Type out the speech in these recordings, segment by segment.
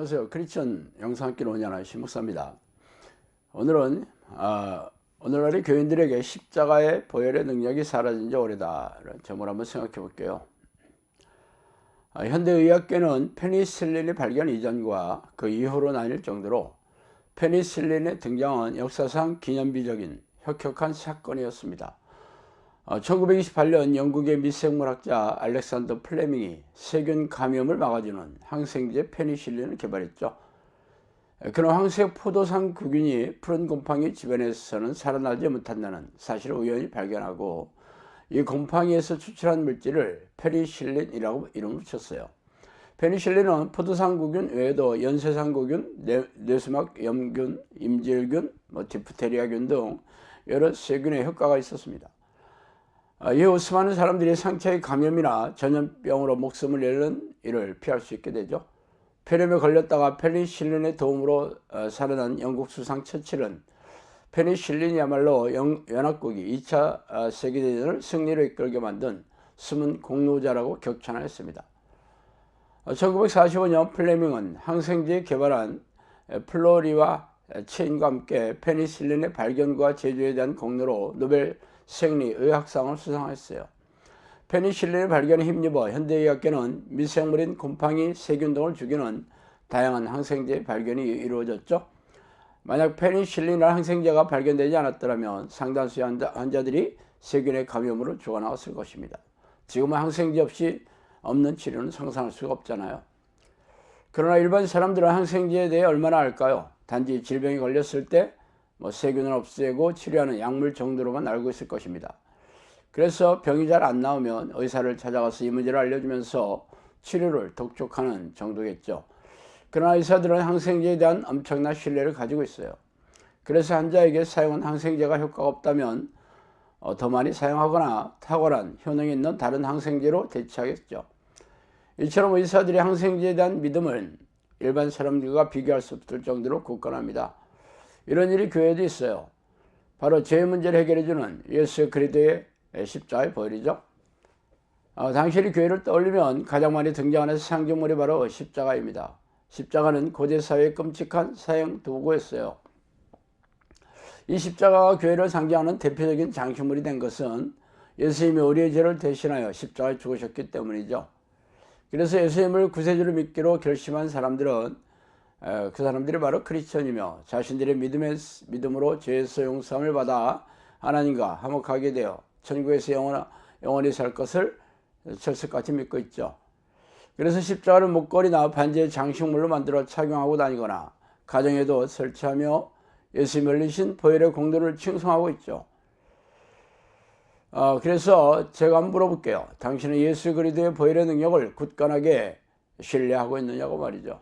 안녕하세요. 크리스천 영상학교 논의하는 신목사입니다. 오늘은 오늘날의 교인들에게 십자가의 보혈의 능력이 사라진 지 오래다 라는 점을 한번 생각해 볼게요. 현대의학계는 페니실린의 발견 이전과 그 이후로 나뉠 정도로 페니실린의 등장은 역사상 기념비적인 혁혁한 사건이었습니다. 1928년 영국의 미생물학자 알렉산더 플레밍이 세균 감염을 막아주는 항생제 페니실린을 개발했죠. 그런 황색 포도상 구균이 푸른 곰팡이 주변에서는 살아나지 못한다는 사실을 우연히 발견하고 이 곰팡이에서 추출한 물질을 페니실린이라고 이름을 붙였어요. 페니실린은 포도상 구균 외에도 연쇄상 구균, 뇌수막 염균, 임질균, 디프테리아균 등 여러 세균의 효과가 있었습니다. 이후 수많은 사람들이 상처의 감염이나 전염병으로 목숨을 잃는 일을 피할 수 있게 되죠. 폐렴에 걸렸다가 페니실린의 도움으로 살아난 영국 수상 처칠은 페니실린이야말로 연합국이 2차 세계대전을 승리로 이끌게 만든 숨은 공로자라고 격찬하였습니다. 1945년 플레밍은 항생제 개발한 플로리와 체인과 함께 페니실린의 발견과 제조에 대한 공로로 노벨 생리의학상을 수상했어요. 페니실린의 발견에 힘입어 현대의학계는 미생물인 곰팡이, 세균 등을 죽이는 다양한 항생제 발견이 이루어졌죠. 만약 페니실린이라는 항생제가 발견되지 않았더라면 상당수의 환자들이 세균의 감염으로 죽어나갔을 것입니다. 지금은 항생제 없이 없는 치료는 상상할 수가 없잖아요. 그러나 일반 사람들은 항생제에 대해 얼마나 알까요? 단지 질병이 걸렸을 때 세균을 없애고 치료하는 약물 정도로만 알고 있을 것입니다. 그래서 병이 잘 안 나오면 의사를 찾아가서 이 문제를 알려주면서 치료를 독촉하는 정도겠죠. 그러나 의사들은 항생제에 대한 엄청난 신뢰를 가지고 있어요. 그래서 환자에게 사용한 항생제가 효과가 없다면 더 많이 사용하거나 탁월한 효능이 있는 다른 항생제로 대체하겠죠. 이처럼 의사들의 항생제에 대한 믿음은 일반 사람들과 비교할 수 없을 정도로 굳건합니다. 이런 일이 교회에도 있어요. 바로 죄의 문제를 해결해주는 예수 그리스도의 십자가의 보혈이죠. 당신이 교회를 떠올리면 가장 많이 등장하는 상징물이 바로 십자가입니다. 십자가는 고대사회의 끔찍한 사형 도구였어요. 이 십자가가 교회를 상징하는 대표적인 장식물이 된 것은 예수님이 우리의 죄를 대신하여 십자가에 죽으셨기 때문이죠. 그래서 예수님을 구세주로 믿기로 결심한 사람들은 그 사람들이 바로 크리스천이며 자신들의 믿음으로 죄에서 용서함을 받아 하나님과 화목하게 되어 천국에서 영원히 살 것을 철석같이 믿고 있죠. 그래서 십자가를 목걸이나 반지의 장식물로 만들어 착용하고 다니거나 가정에도 설치하며 예수님이 흘리신 보혈의 공로를 칭송하고 있죠. 그래서 제가 한번 물어볼게요. 당신은 예수 그리스도의 보혈의 능력을 굳건하게 신뢰하고 있느냐고 말이죠.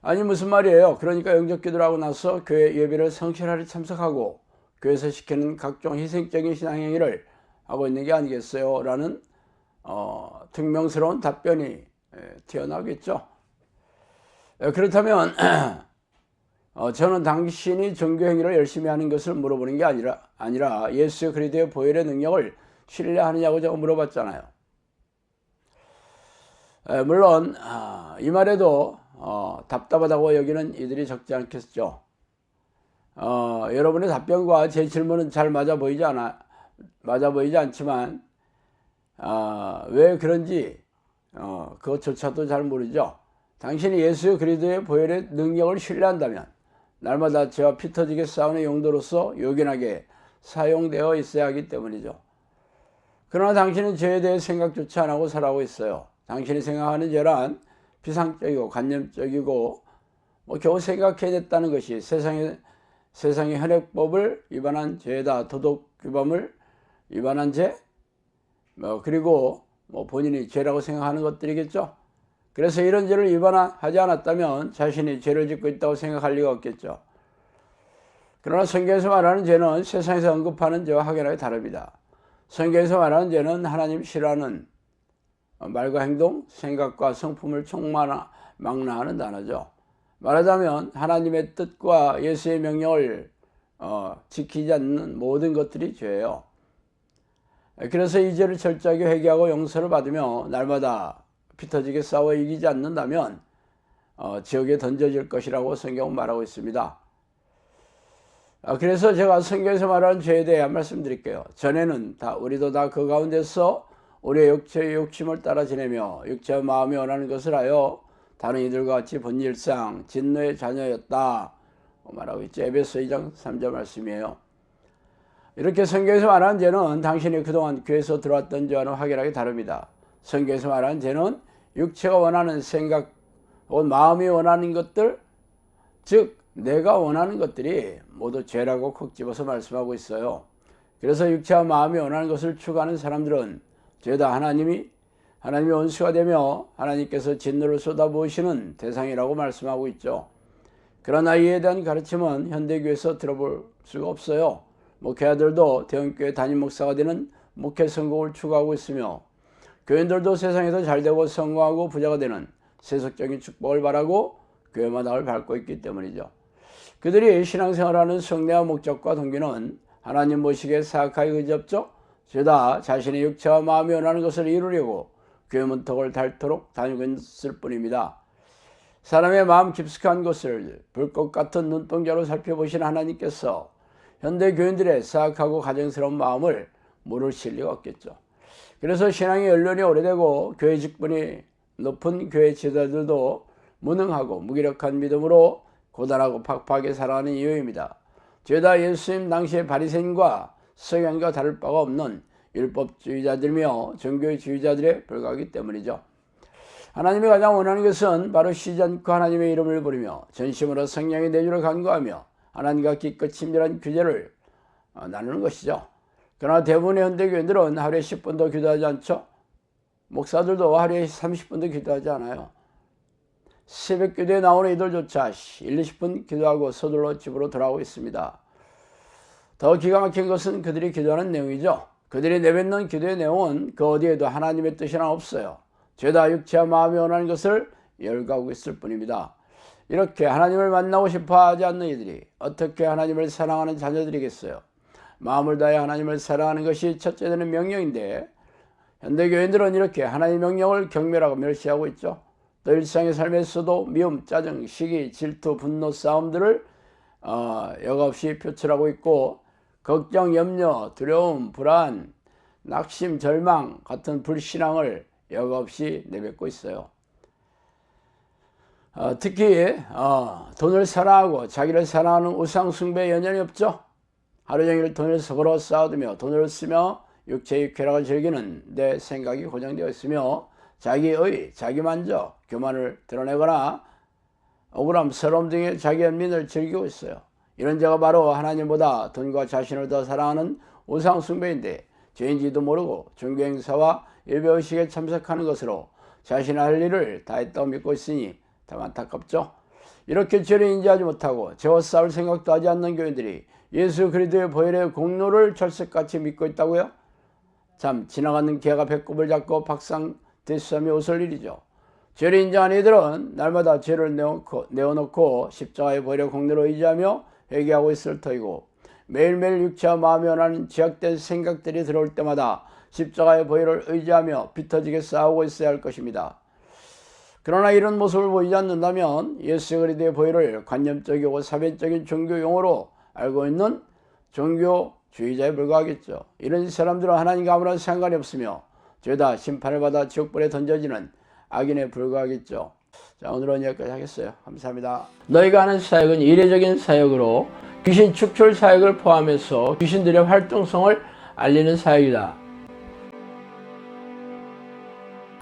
아니 무슨 말이에요? 그러니까 영접기도를 하고 나서 교회 예배를 성실하게 참석하고 교회에서 시키는 각종 희생적인 신앙행위를 하고 있는 게 아니겠어요? 라는 특명스러운 답변이 튀어나오겠죠. 그렇다면 저는 당신이 종교행위를 열심히 하는 것을 물어보는 게 아니라 예수 그리스도의 보혈의 능력을 신뢰하느냐고 제가 물어봤잖아요. 물론 이 말에도 답답하다고 여기는 이들이 적지 않겠죠. 여러분의 답변과 제 질문은 잘 맞아 보이지 않지만 왜 그런지 그것조차도 잘 모르죠. 당신이 예수 그리스도의 보혈의 능력을 신뢰한다면 날마다 죄와 피 터지게 싸우는 용도로서 요긴하게 사용되어 있어야 하기 때문이죠. 그러나 당신은 죄에 대해 생각조차 안 하고 살아가고 있어요. 당신이 생각하는 죄란 비상적이고 관념적이고 겨우 생각해냈다는 것이 세상의 현행법을 위반한 죄다. 도덕 규범을 위반한 죄, 그리고 본인이 죄라고 생각하는 것들이겠죠. 그래서 이런 죄를 위반하지 않았다면 자신이 죄를 짓고 있다고 생각할 리가 없겠죠. 그러나 성경에서 말하는 죄는 세상에서 언급하는 죄와 확연하게 다릅니다. 성경에서 말하는 죄는 하나님 싫어하는 말과 행동, 생각과 성품을 총망라하는 단어죠. 말하자면 하나님의 뜻과 예수의 명령을 지키지 않는 모든 것들이 죄예요. 그래서 이 죄를 철저하게 회개하고 용서를 받으며 날마다 피 터지게 싸워 이기지 않는다면 지옥에 던져질 것이라고 성경은 말하고 있습니다. 그래서 제가 성경에서 말하는 죄에 대해 한 말씀 드릴게요. 전에는 우리도 다 그 가운데서 우리의 육체의 욕심을 따라 지내며 육체와 마음이 원하는 것을 하여 다른 이들과 같이 본질상 진노의 자녀였다 말하고 있죠. 에베소 2장 3절 말씀이에요. 이렇게 성경에서 말하는 죄는 당신이 그동안 교회에서 들어왔던 죄와는 확연하게 다릅니다. 성경에서 말하는 죄는 육체가 원하는 생각 혹은 마음이 원하는 것들, 즉 내가 원하는 것들이 모두 죄라고 콕 집어서 말씀하고 있어요. 그래서 육체와 마음이 원하는 것을 추구하는 사람들은 죄다 하나님의 원수가 되며 하나님께서 진노를 쏟아부으시는 대상이라고 말씀하고 있죠. 그러나 이에 대한 가르침은 현대교회에서 들어볼 수가 없어요. 목회자들도 대형교회 담임 목사가 되는 목회 성공을 추구하고 있으며 교인들도 세상에서 잘되고 성공하고 부자가 되는 세속적인 축복을 바라고 교회 마당을 밟고 있기 때문이죠. 그들이 신앙생활하는 성례와 목적과 동기는 하나님 모시기에 사악하게 의지없죠. 죄다 자신의 육체와 마음이 원하는 것을 이루려고 교회 문턱을 닳도록 다니고 있을 뿐입니다. 사람의 마음 깊숙한 것을 불꽃 같은 눈동자로 살펴보신 하나님께서 현대 교인들의 사악하고 가증스러운 마음을 모르실 리가 없겠죠. 그래서 신앙의 연륜이 오래되고 교회 직분이 높은 교회 지도자들도 무능하고 무기력한 믿음으로 고단하고 팍팍하게 살아가는 이유입니다. 죄다 예수님 당시의 바리새인과 서기관과 다를 바가 없는 율법주의자들이며 종교주의자들에 불과하기 때문이죠. 하나님이 가장 원하는 것은 바로 쉬지 않고 하나님의 이름을 부르며 전심으로 성령의 내주를 간구하며 하나님과 기껏 친밀한 교제를 나누는 것이죠. 그러나 대부분의 현대교인들은 하루에 10분도 기도하지 않죠. 목사들도 하루에 30분도 기도하지 않아요. 새벽 기도에 나오는 이들조차 1-20분 기도하고 서둘러 집으로 돌아오고 있습니다. 더 기가 막힌 것은 그들이 기도하는 내용이죠. 그들이 내뱉는 기도의 내용은 그 어디에도 하나님의 뜻이란 없어요. 죄다 육체와 마음이 원하는 것을 열거하고 있을 뿐입니다. 이렇게 하나님을 만나고 싶어 하지 않는 이들이 어떻게 하나님을 사랑하는 자녀들이겠어요. 마음을 다해 하나님을 사랑하는 것이 첫째 되는 명령인데 현대교인들은 이렇게 하나님의 명령을 경멸하고 멸시하고 있죠. 또 일상의 삶에서도 미움, 짜증, 시기, 질투, 분노, 싸움들을 여과없이 표출하고 있고 걱정, 염려, 두려움, 불안, 낙심, 절망 같은 불신앙을 여과없이 내뱉고 있어요. 특히 돈을 사랑하고 자기를 사랑하는 우상숭배에 연연이 없죠. 하루 종일 돈을 서로 쌓아두며 돈을 쓰며 육체의 쾌락을 즐기는 내 생각이 고정되어 있으며 자기의 자기만족, 교만을 드러내거나 억울함, 서러움 등의 자기 연민을 즐기고 있어요. 이런 자가 바로 하나님보다 돈과 자신을 더 사랑하는 우상숭배인데 죄인지도 모르고 종교행사와 일배의식에 참석하는 것으로 자신의 할 일을 다 했다고 믿고 있으니 참 안타깝죠. 이렇게 죄를 인지하지 못하고 죄와 싸울 생각도 하지 않는 교인들이 예수 그리스도의 보혈의 공로를 철석같이 믿고 있다고요? 참 지나가는 개가 배꼽을 잡고 박상 대수하며 웃을 일이죠. 죄를 인정한 이들은 날마다 죄를 내어놓고 십자가의 보혈의 공로를 의지하며 회개하고 있을 터이고 매일매일 육체와 마음이 원하는 죄악된 생각들이 들어올 때마다 십자가의 보혈을 의지하며 비터지게 싸우고 있어야 할 것입니다. 그러나 이런 모습을 보이지 않는다면 예수 그리스도의 보혈을 관념적이고 사변적인 종교 용어로 알고 있는 종교주의자에 불과하겠죠. 이런 사람들은 하나님과 아무런 상관이 없으며 죄다 심판을 받아 지옥불에 던져지는 악인에 불과하겠죠. 자, 오늘은 여기까지 하겠어요. 감사합니다. 너희가 하는 사역은 이례적인 사역으로 귀신 축출 사역을 포함해서 귀신들의 활동성을 알리는 사역이다.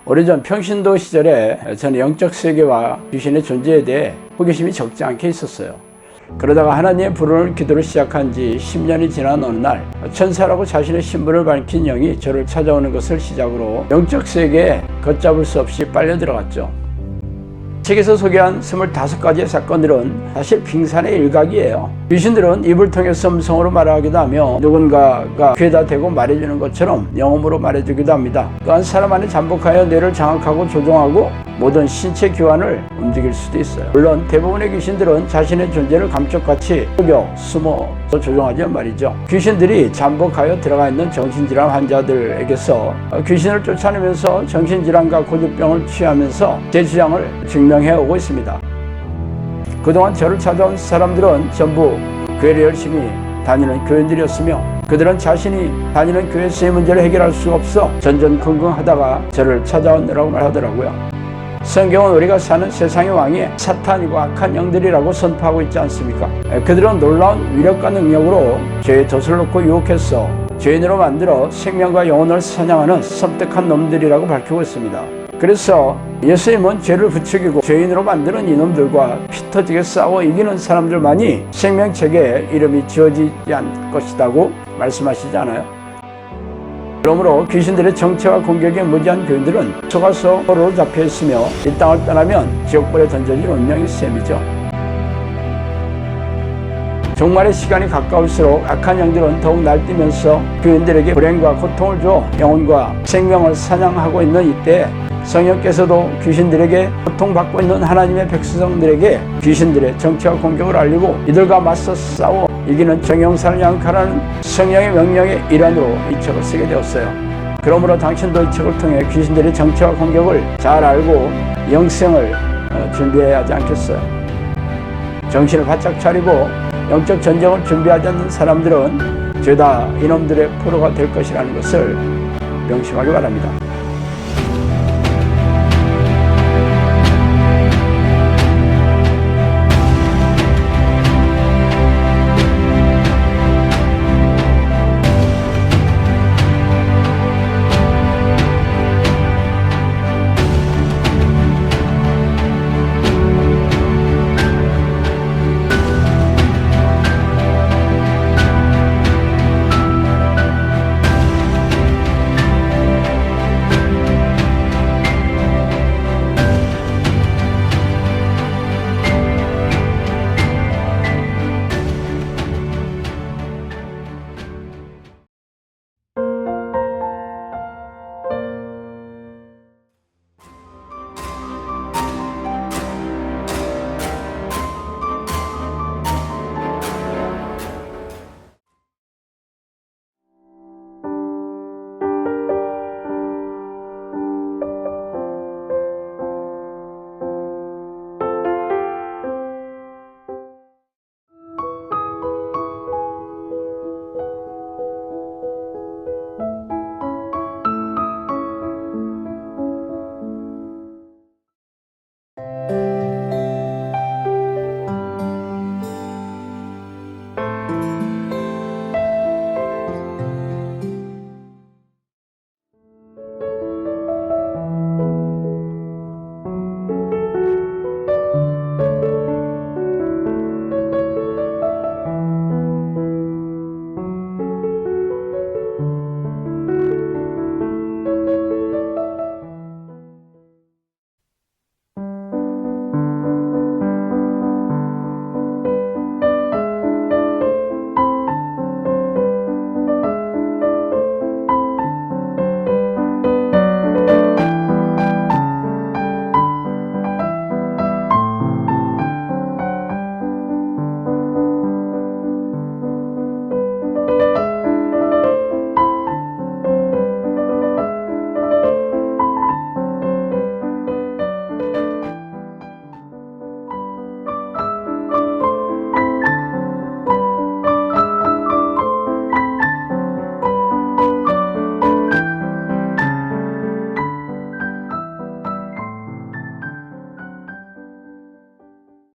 오래전 평신도 시절에 저는 영적 세계와 귀신의 존재에 대해 호기심이 적지 않게 있었어요. 그러다가 하나님의 부르는 기도를 시작한 지 10년이 지난 어느 날 천사라고 자신의 신분을 밝힌 영이 저를 찾아오는 것을 시작으로 영적 세계에 걷잡을 수 없이 빨려 들어갔죠. 책에서 소개한 25가지의 사건들은 사실 빙산의 일각이에요. 귀신들은 입을 통해서 음성으로 말하기도 하며 누군가가 귀에다 대고 말해주는 것처럼 영음으로 말해주기도 합니다. 또한 사람 안에 잠복하여 뇌를 장악하고 조종하고 모든 신체 기관을 움직일 수도 있어요. 물론 대부분의 귀신들은 자신의 존재를 감쪽같이 속여 숨어서 조종하지만 말이죠. 귀신들이 잠복하여 들어가 있는 정신질환 환자들에게서 귀신을 쫓아내면서 정신질환과 고집병을 취하면서 제 주장을 증명해 오고 있습니다. 그동안 저를 찾아온 사람들은 전부 교회를 열심히 다니는 교인들이었으며 그들은 자신이 다니는 교회에서의 문제를 해결할 수가 없어 전전긍긍하다가 저를 찾아오느라고 말하더라고요. 성경은 우리가 사는 세상의 왕이 사탄이고 악한 영들이라고 선포하고 있지 않습니까? 그들은 놀라운 위력과 능력으로 죄의 덫을 놓고 유혹해서 죄인으로 만들어 생명과 영혼을 사냥하는 섬뜩한 놈들이라고 밝히고 있습니다. 그래서 예수님은 죄를 부추기고 죄인으로 만드는 이놈들과 피 터지게 싸워 이기는 사람들만이 생명책에 이름이 지어지지 않을 것이라고 말씀하시지 않아요? 그러므로 귀신들의 정체와 공격에 무지한 교인들은 속아서 포로로 잡혀 있으며 이 땅을 떠나면 지옥불에 던져질 운명의 셈이죠. 종말의 시간이 가까울수록 악한 영들은 더욱 날뛰면서 교인들에게 불행과 고통을 줘 영혼과 생명을 사냥하고 있는 이때 성령께서도 귀신들에게 고통받고 있는 하나님의 백성들에게 귀신들의 정체와 공격을 알리고 이들과 맞서 싸워 이기는 정형사를 양육하라는 성령의 명령의 일환으로 이 책을 쓰게 되었어요. 그러므로 당신도 이 책을 통해 귀신들의 정체와 공격을 잘 알고 영생을 준비해야 하지 않겠어요? 정신을 바짝 차리고 영적 전쟁을 준비하지 않는 사람들은 죄다 이놈들의 포로가 될 것이라는 것을 명심하기 바랍니다.